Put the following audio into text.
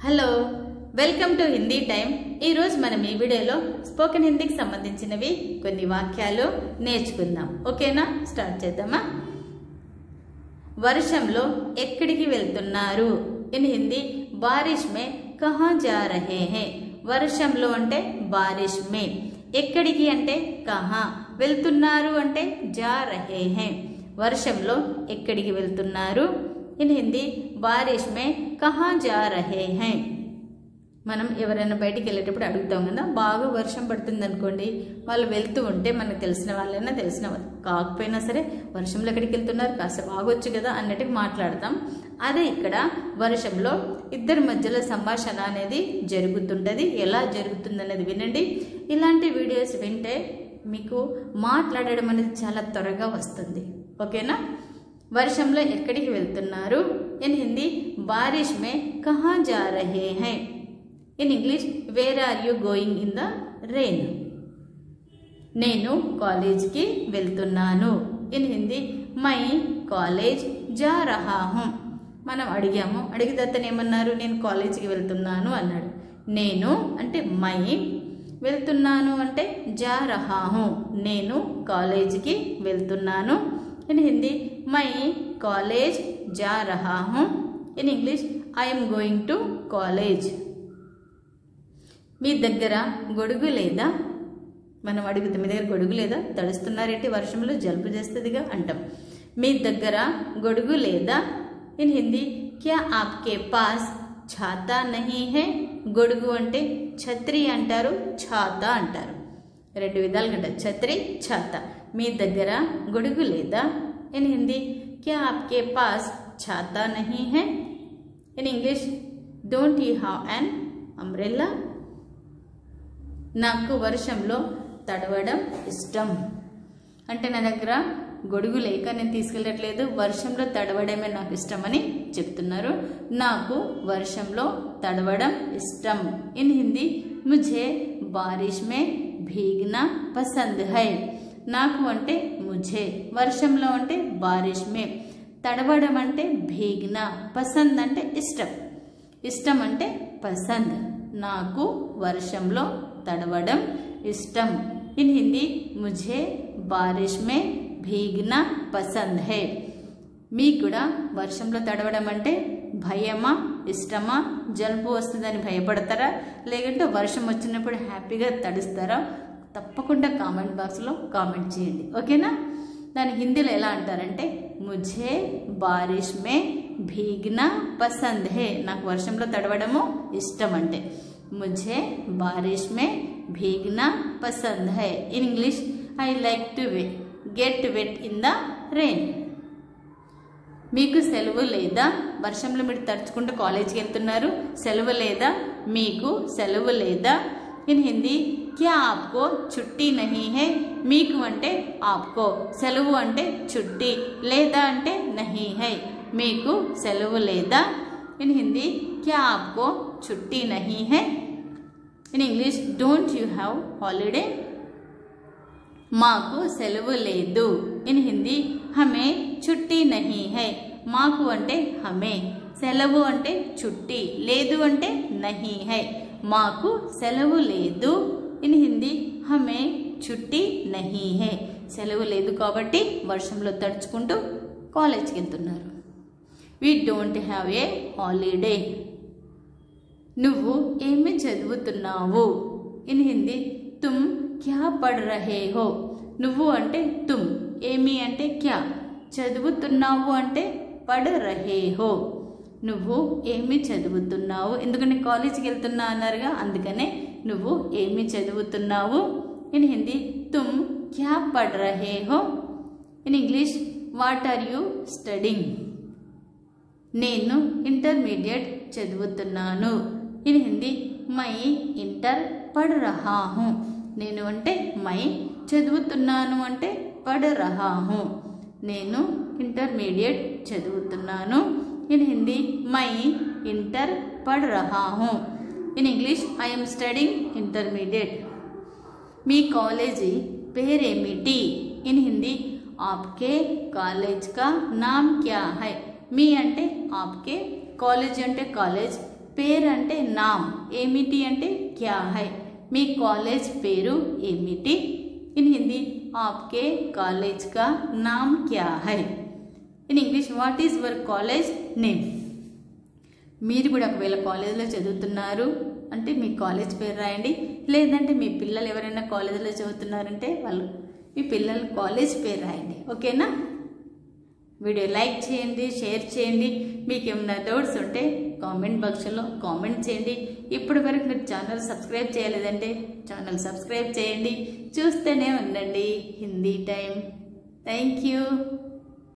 Hello welcome to Hindi time. ఈ రోజు మనం ఈ వీడియోలో స్పోకెన్ హిందీకి సంబంధించినవి కొన్ని వాక్యాలు నేర్చుకుందాం। ఓకేనా, స్టార్ట్ చేద్దామా। వర్షంలో ఎక్కడికి వెళ్తున్నారు? ఇన్ హిందీ బారిష్ మే కహా జా రహే హై। వర్షంలో అంటే బారిష్ మే, ఎక్కడికి అంటే కహా, వెళ్తున్నారు అంటే జా రహే హై। వర్షంలో ఎక్కడికి వెళ్తున్నారు? ఇన్ హిందీ బారిష్ మే కహా జా రహే హై। మనం ఎవరైనా బయటికి వెళ్ళేటప్పుడు అడుగుతాం కదా, బాగా వర్షం పడుతుంది అనుకోండి, వాళ్ళు వెళ్తూ ఉంటే మనకు తెలిసిన వాళ్ళైనా తెలిసిన వాళ్ళు కాకపోయినా సరే వర్షంలో ఎక్కడికి వెళ్తున్నారు, కాస్త బాగొచ్చు కదా అన్నట్టుగా మాట్లాడతాం। అదే ఇక్కడ వర్షంలో ఇద్దరి మధ్యలో సంభాషణ అనేది జరుగుతుంటుంది। ఎలా జరుగుతుంది అనేది వినండి। ఇలాంటి వీడియోస్ వింటే మీకు మాట్లాడడం అనేది చాలా త్వరగా వస్తుంది। ఓకేనా। వర్షంలో ఎక్కడికి వెళ్తున్నారు? ఇన్ హిందీ బారిష్ మే కహా జా రహే హై। In English where are you going in the rain. నేను కాలేజ్కి వెళ్తున్నాను। ఇన్ హిందీ మై కాలేజ్ జా రహా హూం। మనం అడిగాము, అడిగితే అతను ఏమన్నారు, నేను కాలేజీకి వెళ్తున్నాను అన్నాడు। నేను అంటే మై, వెళ్తున్నాను అంటే జా రహా హూం, నేను కాలేజీకి వెళ్తున్నాను। ఇన్ హిందీ మై కాలేజ్ జా రహా హూం। In English I am going to college. మీ దగ్గర గొడుగు లేదా? మనం అడుగుతాం, మీ దగ్గర గొడుగు లేదా, తడుస్తున్నారేంటి వర్షంలో, జలుబు చేస్తుందిగా అంటాం। మీ దగ్గర గొడుగు లేదా? ఇన్ హిందీ క్యా ఆప్కే పాస్ ఛాతా నహీ హై। గొడుగు అంటే ఛత్రి అంటారు, ఛాతా అంటారు, రెండు విధాలుగా అంటారు, ఛత్రి ఛాతా। మీ దగ్గర గొడుగు లేదా? ఇన్ హిందీ క్యా ఆప్కే పాస్ ఛాతా నహీ హై। In English don't you have an umbrella. నాకు వర్షంలో తడవడం ఇష్టం అంటే నా దగ్గర గొడుగు లేక నేను తీసుకెళ్ళట్లేదు, వర్షంలో తడవడమే నాకు ఇష్టమని చెప్తున్నారు। నాకు వర్షంలో తడవడం ఇష్టం। ఇన్ హిందీ ముఝే బారిష్ మే భీగ్నా పసంద్ హై। నాకు అంటే ముఝే, వర్షంలో అంటే బారిష్ మే, తడవడం అంటే భీగ్నా, పసంద్ అంటే ఇష్టం, ఇష్టం అంటే పసంద్। నాకు వర్షంలో తడవడం ఇష్టం। ఇన్ హిందీ ముఝే బారిష్ మే భీగ్నా పసంద్ హై। మీకు కూడా వర్షంలో తడవడం అంటే భయమా, ఇష్టమా? జలుబు వస్తుందని భయపడతారా, లేకుంటే వర్షం వచ్చినప్పుడు హ్యాపీగా తడుస్తారా? తప్పకుండా కామెంట్ బాక్స్లో కామెంట్ చేయండి। ఓకేనా। దాని హిందీలో ఎలా అంటారంటే ముఝే బారిష్ మే భీగ్నా పసంద్ హై। నాకు వర్షంలో తడవడము ఇష్టం అంటే ముఝే బారిష్ మే భీగ్నా పసంద్ హై। In English I like to get wet in the rain. మీకు సెలవు లేదా? వర్షంలో మీరు తడుచుకుంటూ కాలేజీకి వెళ్తున్నారు, సెలవు లేదా? మీకు సెలవు లేదా? ఇన్ హిందీ క్యా ఆప్కో చుట్టి నహీ హై। మీకు అంటే ఆప్కో, సెలవు అంటే చుట్టి, లేదా అంటే నహీ హై, మీకు సెలవు లేదా? ఇన్ హిందీ క్యా ఆప్కో చుట్టి నహీ హై। In English don't you have holiday. మాకు సెలవు లేదు। ఇన్ హిందీ హమే చుట్టి నహీ హై। మాకు అంటే హమే, సెలవు అంటే చుట్టి, లేదు అంటే నహీ హై, మాకు సెలవు లేదు। ఇన్ హిందీ హమే చుట్టి నహీ హై, సెలవు లేదు కాబట్టి వర్షంలో తడుచుకుంటూ కాలేజ్కి వెళ్తున్నారు। We don't have a holiday. నువ్వు ఏమి చదువుతున్నావు? ఇన్ హిందీ తుమ్ క్యా పఢ్ రహే హో। నువ్వు అంటే తుమ్, ఏమి అంటే క్యా, చదువుతున్నావు అంటే పఢ్ రహే హో। నువ్వు ఏమి చదువుతున్నావు, ఎందుకంటే కాలేజీకి వెళ్తున్నా అన్నారుగా, అందుకనే నువ్వు ఏమి చదువుతున్నావు। ఇన్ హిందీ తుమ్ క్యా పఢ్ రహే హో। In English what are you studying. నేను ఇంటర్మీడియట్ చదువుతున్నాను। ఇన్ హిందీ మై ఇంటర్ పఢ్ రహా హూం। నేను అంటే మై, చదువుతున్నాను అంటే పఢ్ రహా హూం, నేను ఇంటర్మీడియట్ చదువుతున్నాను। ఇన్ హిందీ మై ఇంటర్ పఢ్ రహా హూం। In English I am studying intermediate. మీ కాలేజీ పేరేమిటి? ఇన్ హిందీ ఆప్కే కాలేజ్ కా నామ్ క్యా హై। మీ అంటే ఆప్కే, కాలేజ్ అంటే కాలేజ్, పేరు అంటే నామ్, ఏమిటి అంటే క్యా హై, మీ కాలేజ్ పేరు ఏమిటి. ఇన్ హిందీ ఆప్కే కాలేజ్ కా నామ్ క్యా high. In English what is your college name. మీరు కూడా ఒకవేళ కాలేజీలో చదువుతున్నారు అంటే మీ కాలేజ్ పేరు రాయండి. లేదంటే మీ పిల్లలు ఎవరైనా కాలేజీలో చదువుతున్నారంటే మీ పిల్లల కాలేజ్ పేరు రాయండి. ఓకేనా. వీడియో లైక్ చేయండి, షేర్ చేయండి. మీకు ఏమైనా డౌట్స్ ఉంటే కామెంట్ బాక్స్లో కామెంట్ చేయండి. ఇప్పటి వరకు మీరు ఛానల్ సబ్స్క్రైబ్ చేయలేదంటే ఛానల్ సబ్స్క్రైబ్ చేయండి. చూస్తూనే ఉండండి హిందీ టైం. Thank you.